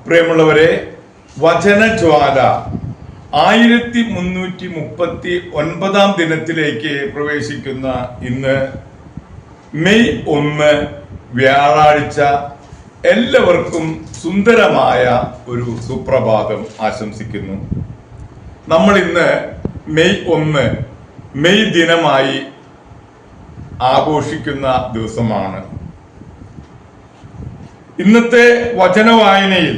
പ്രിയമുള്ളവരെ, വചനജ്വാല 1339 ദിനത്തിലേക്ക് പ്രവേശിക്കുന്ന ഇന്ന് മെയ് 1 വ്യാഴാഴ്ച എല്ലാവർക്കും സുന്ദരമായ ഒരു സുപ്രഭാതം ആശംസിക്കുന്നു. നമ്മൾ ഇന്ന് മെയ് 1 മെയ് ദിനമായി ആഘോഷിക്കുന്ന ദിവസമാണ്. ഇന്നത്തെ വചനവായനയിൽ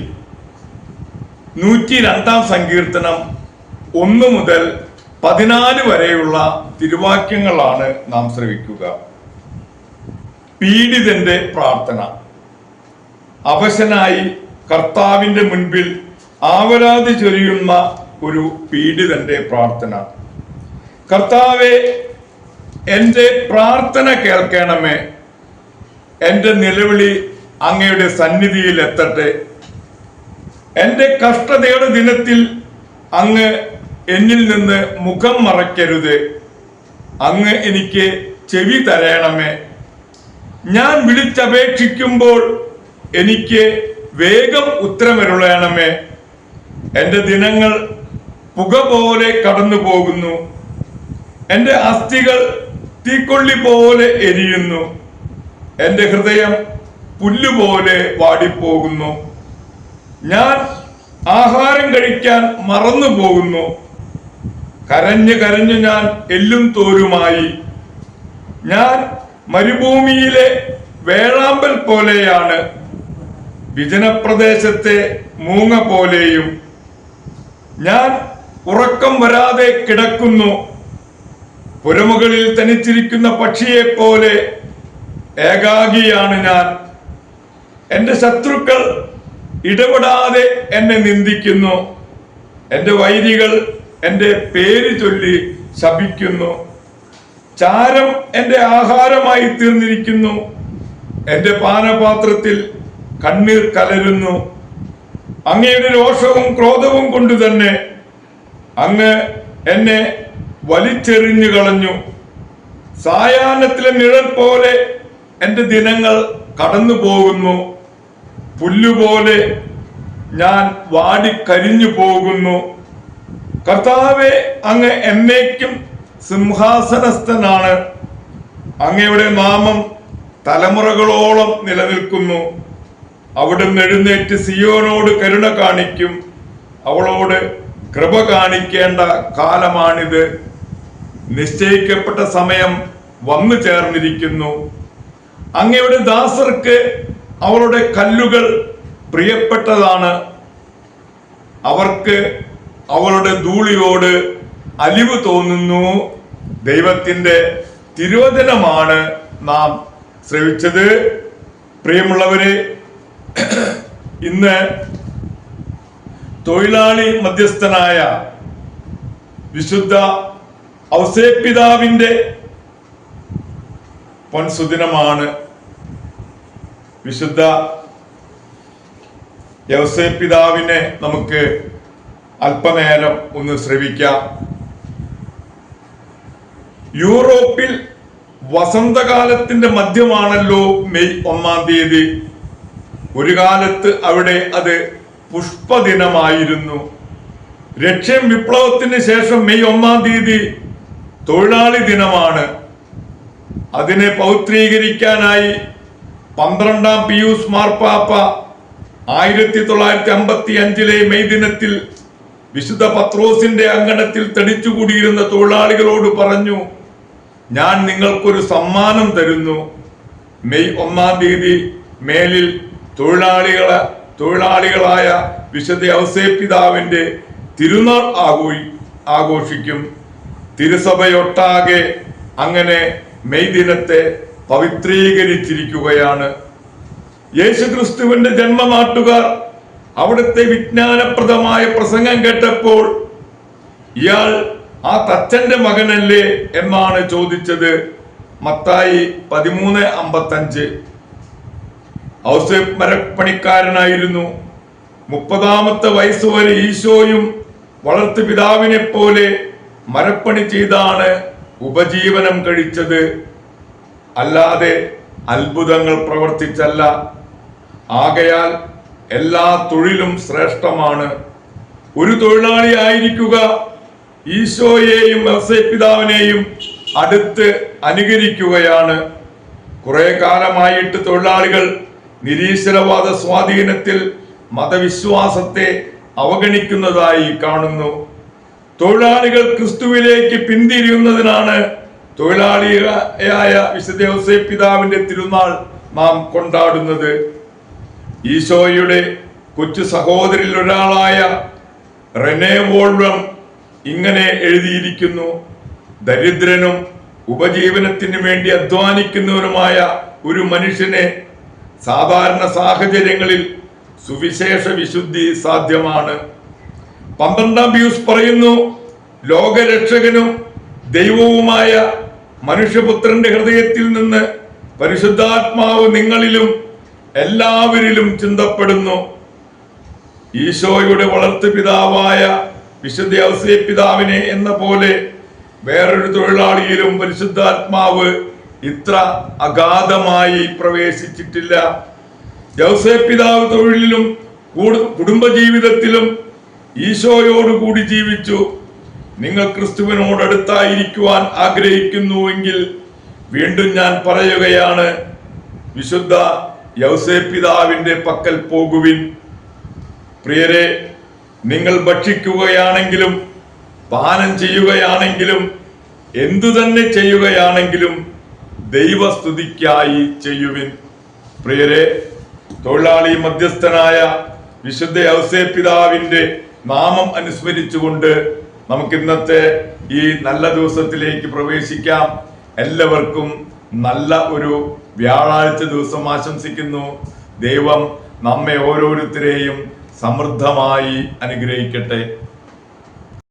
102 സങ്കീർത്തനം 1 മുതൽ 14 വരെയുള്ള തിരുവാക്യങ്ങളാണ് നാം ശ്രവിക്കുക. പീഡിതന്റെ പ്രാർത്ഥന. അവശനായി കർത്താവിന്റെ മുൻപിൽ ആവലാതി ചൊരിയുന്ന ഒരു പീഡിതന്റെ പ്രാർത്ഥന. കർത്താവേ, എൻ്റെ പ്രാർത്ഥന കേൾക്കണമേ, എൻ്റെ നിലവിളി അങ്ങയുടെ സന്നിധിയിൽ എത്തട്ടെ. എൻ്റെ കഷ്ടതയുടെ ദിനത്തിൽ അങ്ങ് എന്നിൽ നിന്ന് മുഖം മറയ്ക്കരുത്. അങ്ങ് എനിക്ക് ചെവി തരയണമേ. ഞാൻ വിളിച്ചപേക്ഷിക്കുമ്പോൾ എനിക്ക് വേഗം ഉത്തരമരുളയണമേ. എൻ്റെ ദിനങ്ങൾ പുക പോലെ കടന്നു പോകുന്നു. എൻ്റെ അസ്ഥികൾ തീക്കൊള്ളി പോലെ എരിയുന്നു. എൻ്റെ ഹൃദയം പുല്ലുപോലെ വാടിപ്പോകുന്നു. ഞാൻ ആഹാരം കഴിക്കാൻ മറന്നു പോകുന്നു. കരഞ്ഞു കരഞ്ഞു ഞാൻ എല്ലും തോരുമായി. ഞാൻ മരുഭൂമിയിലെ വേഴാമ്പൽ പോലെയാണ്, വിജനപ്രദേശത്തെ മൂങ്ങ പോലെയും. ഞാൻ ഉറക്കം വരാതെ കിടക്കുന്നു. പുരമുകളിൽ തനിച്ചിരിക്കുന്ന പക്ഷിയെ പോലെ ഏകാഗിയാണ് ഞാൻ. എൻ്റെ ശത്രുക്കൾ ഇടപെടാതെ എന്നെ നിന്ദിക്കുന്നു. എൻ്റെ വൈരികൾ എൻ്റെ പേര് ചൊല്ലി ശപിക്കുന്നു. ചാരം എൻ്റെ ആഹാരമായി തീർന്നിരിക്കുന്നു. എൻ്റെ പാനപാത്രത്തിൽ കണ്ണീർ കലരുന്നു. അങ്ങയുടെ രോഷവും ക്രോധവും കൊണ്ട് തന്നെ അങ്ങ് എന്നെ വലിച്ചെറിഞ്ഞു കളഞ്ഞു. സായാഹ്നത്തിലെ നിഴൽ പോലെ എൻ്റെ ദിനങ്ങൾ കടന്നു പോകുന്നു. പുല്ലുപോലെ ഞാൻ വാടിക്കരിഞ്ഞു പോകുന്നു. കർത്താവേ, അങ്ങ് എന്നേക്കും സിംഹാസനസ്ഥനാണ്. അങ്ങയുടെ നാമം തലമുറകളോളം നിലനിൽക്കുന്നു. അവിടുന്ന് എഴുന്നേറ്റ് സിയോനോട് കരുണ കാണിക്കും. അവളോട് കൃപ കാണിക്കേണ്ട കാലമാണിത്. നിശ്ചയിക്കപ്പെട്ട സമയം വന്നു ചേർന്നിരിക്കുന്നു. അങ്ങയുടെ ദാസർക്ക് അവളുടെ കല്ലുകൾ പ്രിയപ്പെട്ടതാണ്. അവർക്ക് അവളുടെ ധൂളിയോട് അലിവ് തോന്നുന്നു. ദൈവത്തിന്റെ തിരുവചനമാണ് നാം ശ്രവിച്ചത്. പ്രിയമുള്ളവരെ, ഇന്ന് തൊഴിലാളി മധ്യസ്ഥനായ വിശുദ്ധ ഔസേപ്പിതാവിന്റെ പൊൻസുദിനമാണ്. വിശുദ്ധ ഔസേപ്പിതാവിനെ നമുക്ക് അല്പനേരം ഒന്ന് ശ്രവിക്കാം. യൂറോപ്പിൽ വസന്തകാലത്തിന്റെ മധ്യമാണല്ലോ മെയ് 1 ഒരു കാലത്ത് അവിടെ അത് പുഷ്പദിനമായിരുന്നു. റഷ്യൻ വിപ്ലവത്തിന് ശേഷം മെയ് 1 തൊഴിലാളി ദിനമാണ്. അതിനെ പൗത്രീകരിക്കാനായി 12 പിയൂസ് മാർപ്പാപ്പ 1955 മെയ് ദിനത്തിൽ വിശുദ്ധ പത്രോസിന്റെ അങ്കണത്തിൽ തടിച്ചുകൂടിയിരുന്ന തൊഴിലാളികളോട് പറഞ്ഞു, ഞാൻ നിങ്ങൾക്കൊരു സമ്മാനം തരുന്നു. മെയ് 1 മേലിൽ തൊഴിലാളികളായ വിശുദ്ധ ഔസേപ്പിതാവിന്റെ തിരുനാൾ ആഘോഷിക്കും. തിരുസഭയൊട്ടാകെ അങ്ങനെ മെയ് ദിനത്തെ പവിത്രീകരിച്ചിരിക്കുകയാണ്. യേശുക്രിസ്തുവിന്റെ ജന്മനാട്ടുകാർ അവിടുത്തെ വിജ്ഞാനപ്രദമായ പ്രസംഗം കേട്ടപ്പോൾ ഇയാൾ ആ തച്ചന്റെ മകനല്ലേ എന്നാണ് ചോദിച്ചത്. മത്തായി 13:55. ഔസേപ്പ് മരപ്പണിക്കാരനായിരുന്നു. 30-ാമത്തെ വയസ്സുവരെ ഈശോയും വളർത്തു പിതാവിനെ പോലെ മരപ്പണി ചെയ്താണ് ഉപജീവനം കഴിച്ചത്. അല്ലാതെ അത്ഭുതങ്ങൾ പ്രവർത്തിച്ചല്ല. ആകയാൽ എല്ലാ തൊഴിലും ശ്രേഷ്ഠമാണ്. ഒരു തൊഴിലാളി ആയിരിക്കുക ഈശോയെയും ഔസേപ്പിതാവിനെയും അടുത്ത് അനുകരിക്കുകയാണ്. കുറെ കാലമായിട്ട് തൊഴിലാളികൾ നിരീശ്വരവാദ സ്വാധീനത്തിൽ മതവിശ്വാസത്തെ അവഗണിക്കുന്നതായി കാണുന്നു. തൊഴിലാളികൾ ക്രിസ്തുവിലേക്ക് പിന്തിരിയുന്നതിനാണ് തൊഴിലാളിയായ വിശുദ്ധ ഔസേപ്പിതാവിന്റെ തിരുനാൾ നാം കൊണ്ടാടുന്നത്. ഈശോയുടെ കൊച്ചു സഹോദരിൽ ഒരാളായ റെനെ വോൾവം ഇങ്ങനെ എഴുതിയിരിക്കുന്നു: ദരിദ്രനും ഉപജീവനത്തിന് വേണ്ടി അധ്വാനിക്കുന്നവനുമായ ഒരു മനുഷ്യനെ സാധാരണ സാഹചര്യങ്ങളിൽ സുവിശേഷ വിശുദ്ധി സാധ്യമാണ്. 12-ാം പീയൂസ് പറയുന്നു, ലോകരക്ഷകനും ദൈവവുമായ മനുഷ്യപുത്രന്റെ ഹൃദയത്തിൽ നിന്ന് പരിശുദ്ധാത്മാവ് നിങ്ങളിലും എല്ലാവരിലും ചിന്തപ്പെടുന്നു. ഈശോയുടെ വളർത്തുപിതാവായ വിശുദ്ധ ഔസേപ്പിതാവിനെ എന്ന പോലെ വേറൊരു തൊഴിലാളിയിലും പരിശുദ്ധാത്മാവ് ഇത്ര അഗാധമായി പ്രവേശിച്ചിട്ടില്ല. ഔസേപ്പിതാവ് തൊഴിലിലും കുടുംബജീവിതത്തിലും ഈശോയോടുകൂടി ജീവിച്ചു. നിങ്ങൾ ക്രിസ്തുവിനോട് അടുത്തായിരിക്കുവാൻ ആഗ്രഹിക്കുന്നുവെങ്കിൽ വീണ്ടും ഞാൻ പറയുകയാണ്, വിശുദ്ധ യൗസേപ്പിതാവിന്റെ പക്കൽ പോകുവിൻ. പ്രിയരെ, നിങ്ങൾ ഭക്ഷിക്കുകയാണെങ്കിലും പാനം ചെയ്യുകയാണെങ്കിലും എന്തു തന്നെ ചെയ്യുകയാണെങ്കിലും ദൈവസ്തുതിക്കായി ചെയ്യുവിൻ. പ്രിയരെ, തൊഴിലാളി മധ്യസ്ഥനായ വിശുദ്ധ ഔസേപ്പിതാവിന്റെ നാമം അനുസ്മരിച്ചുകൊണ്ട് നമുക്ക് ഇന്നത്തെ ഈ നല്ല ദിവസത്തിലേക്ക് പ്രവേശിക്കാം. എല്ലാവർക്കും നല്ല ഒരു വ്യാഴാഴ്ച ദിവസം ആശംസിക്കുന്നു. ദൈവം നമ്മെ ഓരോരുത്തരെയും സമൃദ്ധമായി അനുഗ്രഹിക്കട്ടെ.